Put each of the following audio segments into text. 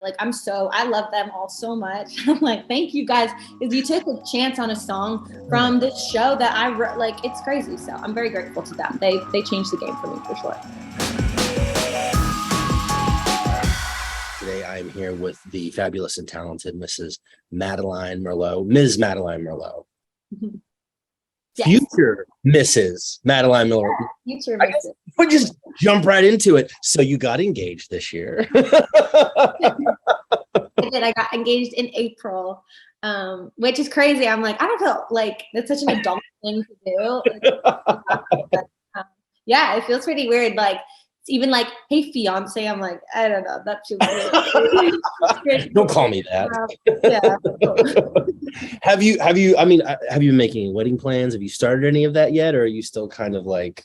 Like, I love them all so much. I'm like, thank you guys, because you took a chance on a song from this show that I wrote. Like, it's crazy. So I'm very grateful to them. They changed the game for me for sure. Today I am here with the fabulous and talented Mrs. Madeline Merlo, Ms. Madeline Merlo. Yes. Future Mrs. Madeline Merlo. Yeah, future Mrs. We'll just jump right into it. So you got engaged this year. I did. I got engaged in April, which is crazy. I'm like, I don't feel like that's such an adult thing to do. Yeah, it feels pretty weird. Like, it's even like, hey, fiance. I'm like, I don't know. That feels weird. Don't call me that. Yeah. Have you, I mean, have you been making any wedding plans? Have you started any of that yet? Or are you still kind of like...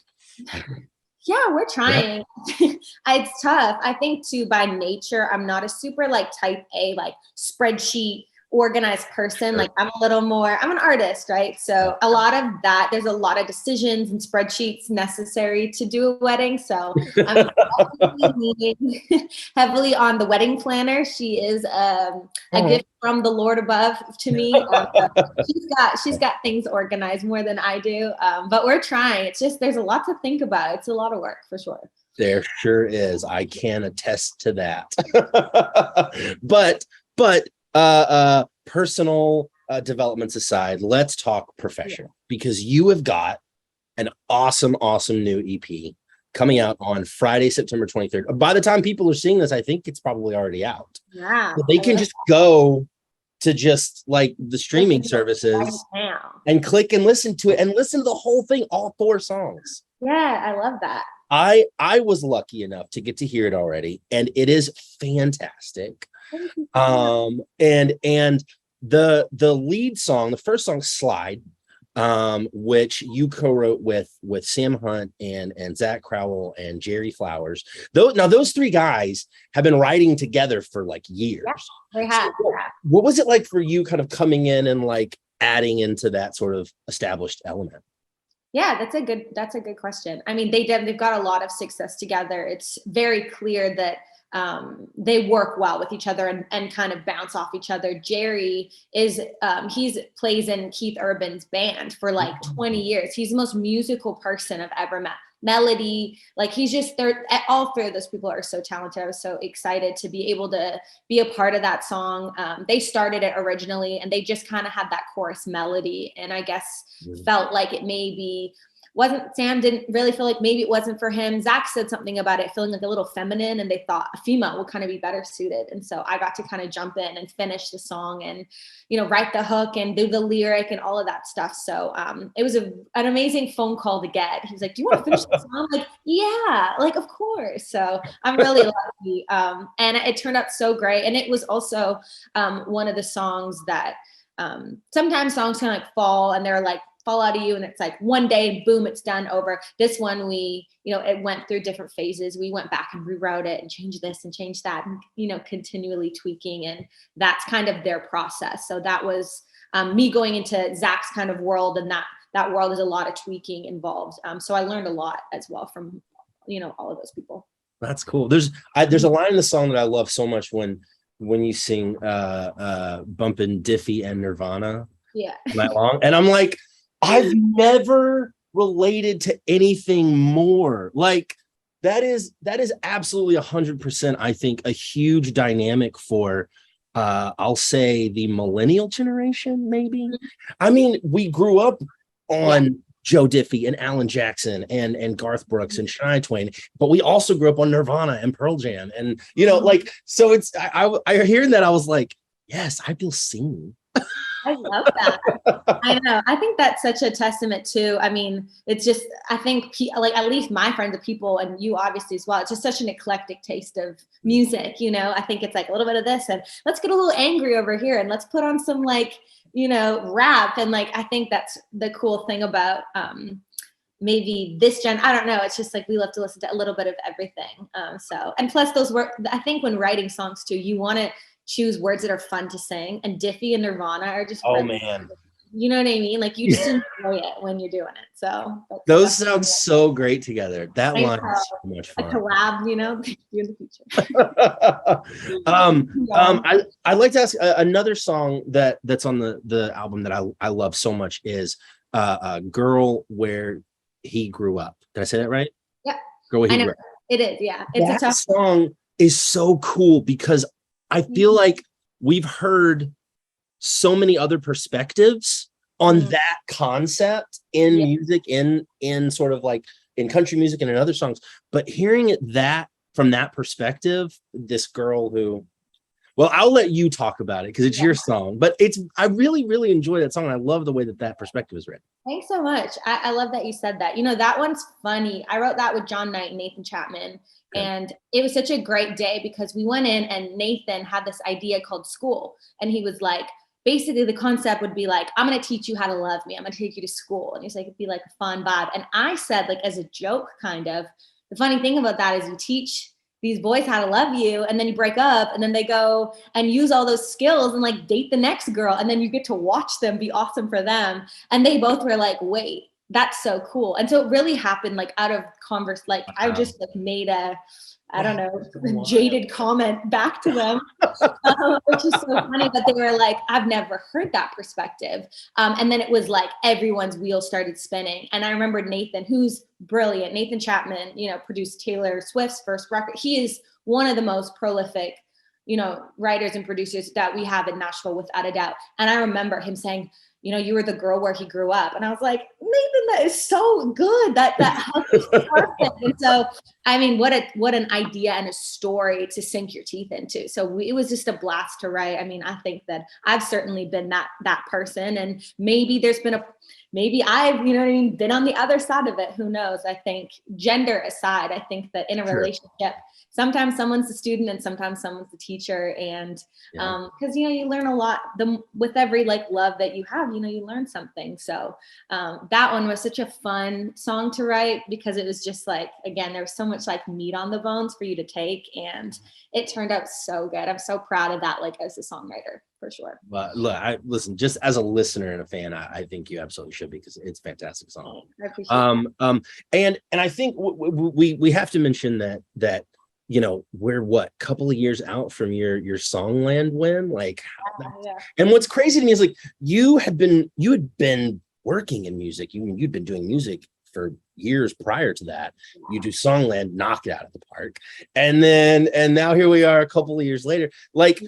Yeah, we're trying. Yeah. It's tough. I think too, by nature, I'm not a super like type A, like spreadsheet organized person. Sure. Like I'm an artist, right? So a lot of that, there's a lot of decisions and spreadsheets necessary to do a wedding. So I'm leaning heavily on the wedding planner. She is a gift from the Lord above to me. She's got things organized more than I do. But we're trying. It's just, there's a lot to think about. It's a lot of work for sure. There sure is. I can attest to that. But personal developments aside, let's talk professional, because you have got an awesome new EP coming out on Friday, September 23rd. By the time people are seeing this, I think it's probably already out. Yeah. But they can just go to just like the streaming services and click and listen to it and listen to the whole thing, all 4 songs. Yeah, I love that. I was lucky enough to get to hear it already, and it is fantastic. And the lead song, the first song, Slide, which you co-wrote with Sam Hunt and Zach Crowell and Jerry Flowers. Those 3 guys have been writing together for like years. Yeah, they have. So what was it like for you kind of coming in and like adding into that sort of established element? Yeah, that's a good question. I mean, they've got a lot of success together. It's very clear that they work well with each other and kind of bounce off each other. Jerry is he's plays in Keith Urban's band for like 20 years. He's the most musical person I've ever met. Melody, like he's just all 3 of those people are so talented. I was so excited to be able to be a part of that song. They started it originally and they just kind of had that chorus melody, and I guess felt like it maybe Sam didn't really feel like maybe it wasn't for him. Zach said something about it feeling like a little feminine, and they thought a female would kind of be better suited. And so I got to kind of jump in and finish the song and, write the hook and do the lyric and all of that stuff. So it was an amazing phone call to get. He was like, do you want to finish the song? I'm like, yeah, like, of course. So I'm really lucky. And it turned out so great. And it was also one of the songs that sometimes songs kind of like fall out of you, and it's like one day, boom, it's done, over. This one, it went through different phases. We went back and rewrote it and changed this and changed that, and continually tweaking, and that's kind of their process. So that was me going into Zach's kind of world, and that world is a lot of tweaking involved. So I learned a lot as well from all of those people. That's cool. There's a line in the song that I love so much when you sing Bumpin' Diffie and Nirvana. Yeah. That long, and I'm like, I've never related to anything more. Like that is absolutely 100%, I think, a huge dynamic for I'll say the millennial generation, maybe. I mean, we grew up on Joe Diffie and Alan Jackson and Garth Brooks and Shania Twain, but we also grew up on Nirvana and Pearl Jam, and like, so it's I hearing that, I was like, yes, I feel seen. I love that. I know. I think that's such a testament to, I mean, it's just, I think like at least my friends, the people, and you obviously as well, it's just such an eclectic taste of music. I think it's like a little bit of this, and let's get a little angry over here, and let's put on some like, rap. And like, I think that's the cool thing about maybe this gen. I don't know. It's just like we love to listen to a little bit of everything. And plus those work, I think when writing songs too, you want to choose words that are fun to sing, and Diffie and Nirvana are just You know what I mean? Like you just enjoy it when you're doing it. So those sound so great together. That line is so much a fun. collab, you know, in the future. I'd like to ask another song that's on the album that I love so much is Girl Where He Grew Up. Did I say that right? Yeah. Girl Where He Grew Up. It is, yeah. It's that a tough song is so cool because I feel like we've heard so many other perspectives on that concept in music, in sort of like in country music and in other songs, but hearing it from that perspective, this girl who, well, I'll let you talk about it because it's your song, but I really, really enjoy that song. And I love the way that perspective is written. Thanks so much. I love that you said that. You know, that one's funny. I wrote that with John Knight and Nathan Chapman. Okay. And it was such a great day because we went in and Nathan had this idea called School. And he was like, basically the concept would be like, I'm going to teach you how to love me. I'm going to take you to school. And he's like, it'd be like a fun vibe. And I said, like, as a joke, kind of, the funny thing about that is you teach these boys how to love you, and then you break up, and then they go and use all those skills and like date the next girl, and then you get to watch them be awesome for them. And they both were like, wait, that's so cool. And so it really happened like out of converse, like I just like made a, I don't know, jaded comment back to them, which is so funny. But they were like, I've never heard that perspective. And then it was like everyone's wheels started spinning. And I remember Nathan, who's brilliant, Nathan Chapman, you know, produced Taylor Swift's first record. He is one of the most prolific, you know, writers and producers that we have in Nashville, without a doubt. And I remember him saying, you know, you were the girl where he grew up. And I was like, Nathan, that is so good. That is perfect. And so, I mean, what an idea and a story to sink your teeth into. So it was just a blast to write. I mean, I think that I've certainly been that person. And maybe maybe I've, you know what I mean, been on the other side of it. Who knows? I think gender aside, I think that in a relationship, sometimes someone's the student and sometimes someone's the teacher. And because, you know, you learn a lot with every like love that you have, you know, you learn something. So that one was such a fun song to write because it was just like, again, there was so much like meat on the bones for you to take, and it turned out so good. I'm so proud of that, like as a songwriter, for sure. Well, look, listen, just as a listener and a fan, I think you absolutely should, because it's a fantastic song. I appreciate and I think we have to mention that you know, we're what, couple of years out from your Songland win, like, and what's crazy to me is like you had been working in music, you'd been doing music for years prior to that. You do Songland, knock it out of the park, and now here we are a couple of years later. Like,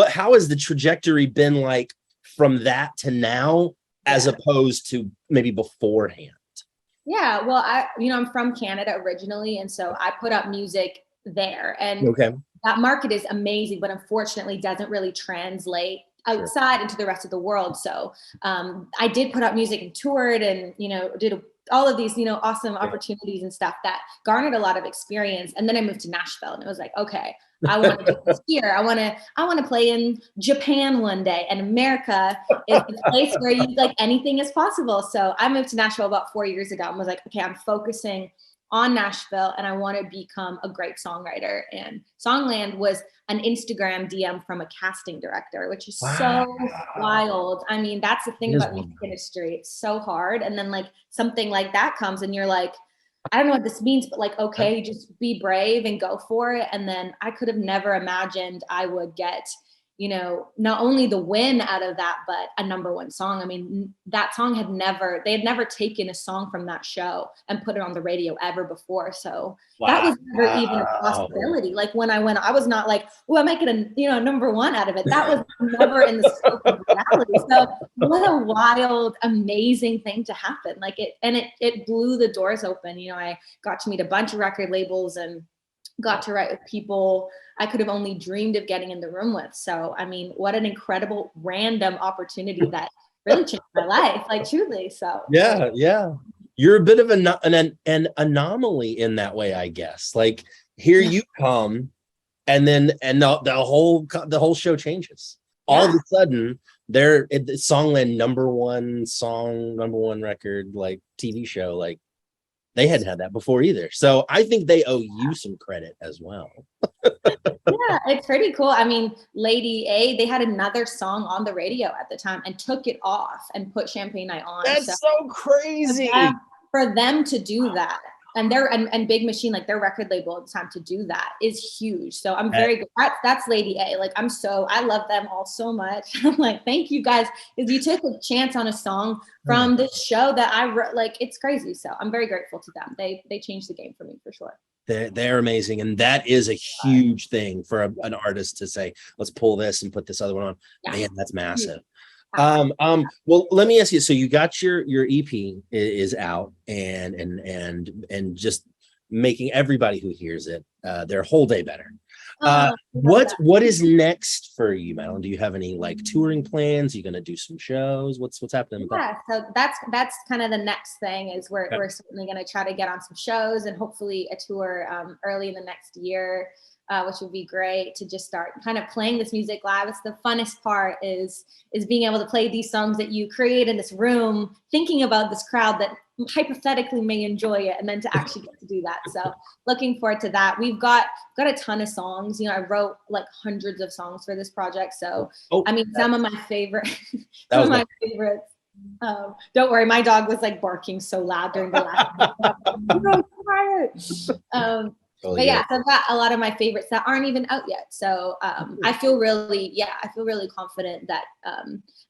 how has the trajectory been like from that to now, as opposed to maybe beforehand? Yeah, well, I'm from Canada originally, and so I put up music there, and that market is amazing, but unfortunately doesn't really translate outside into the rest of the world. So I did put out music and toured, and did all of these awesome opportunities and stuff that garnered a lot of experience. And then I moved to Nashville, and it was like, okay, I want to do this here. I want to play in Japan one day, and America is the place where anything is possible. So I moved to Nashville about 4 years ago and was like, okay, I'm focusing on Nashville, and I want to become a great songwriter. And Songland was an Instagram DM from a casting director, which is so wild. I mean, that's the thing about music industry. It's so hard. And then something like that comes, and you're like, I don't know what this means, but okay, just be brave and go for it. And then I could have never imagined I would get, not only the win out of that, but a #1 song. I mean, that song they had never taken a song from that show and put it on the radio ever before. So that was never even a possibility. When I went, I was not like, oh, I might get a, #1 out of it. That was never in the scope of reality. So what a wild, amazing thing to happen. It blew the doors open. I got to meet a bunch of record labels and got to write with people I could have only dreamed of getting in the room with. So, I mean, what an incredible random opportunity that really changed my life, truly. So yeah. You're a bit of an anomaly in that way, I guess. Here you come, and then the whole show changes. All of a sudden, they're Songland #1 song, #1 record, TV show, they hadn't had that before either. So I think they owe you some credit as well. Yeah, it's pretty cool. I mean, Lady A, they had another song on the radio at the time and took it off and put Champagne Night on. That's so crazy. For them to do that, and Big Machine, like their record label at the time, to do that is huge. So I'm very good. That's Lady A. Like I love them all so much. I'm like, thank you guys, because you took a chance on a song from this show that I wrote. Like, it's crazy. So I'm very grateful to them. They changed the game for me for sure. They're amazing, and that is a huge thing for an artist to say, let's pull this and put this other one on. Yeah. Man, that's massive. Well, let me ask you, so you got your EP is out and just making everybody who hears it their whole day better. What is next for you, Madeline? Do you have any like touring plans? Are you gonna do some shows? What's happening with that? So that's kind of the next thing, is we're certainly gonna try to get on some shows and hopefully a tour early in the next year, which would be great to just start kind of playing this music live. It's the funnest part is being able to play these songs that you create in this room, thinking about this crowd that hypothetically may enjoy it, and then to actually get to do that. So looking forward to that. We've got a ton of songs. You know, I wrote like hundreds of songs for this project. So I mean, some of my favorites. Don't worry, my dog was like barking so loud during the last. But yeah, so I've got a lot of my favorites that aren't even out yet. So I feel really confident that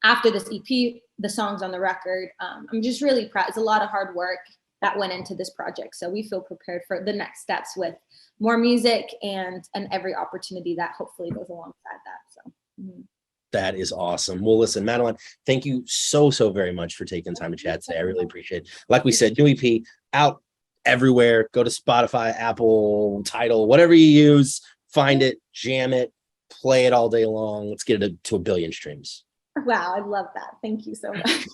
after this EP, the songs on the record, I'm just really proud. It's a lot of hard work that went into this project. So we feel prepared for the next steps with more music and every opportunity that hopefully goes alongside that. So. That is awesome. Well, listen, Madeline, thank you so very much for taking time to chat today. I really appreciate it. Like we said, new EP out everywhere. Go to Spotify, Apple, Tidal, whatever you use, find it, jam it, play it all day long. Let's get it to 1 billion streams. Wow, I love that. Thank you so much.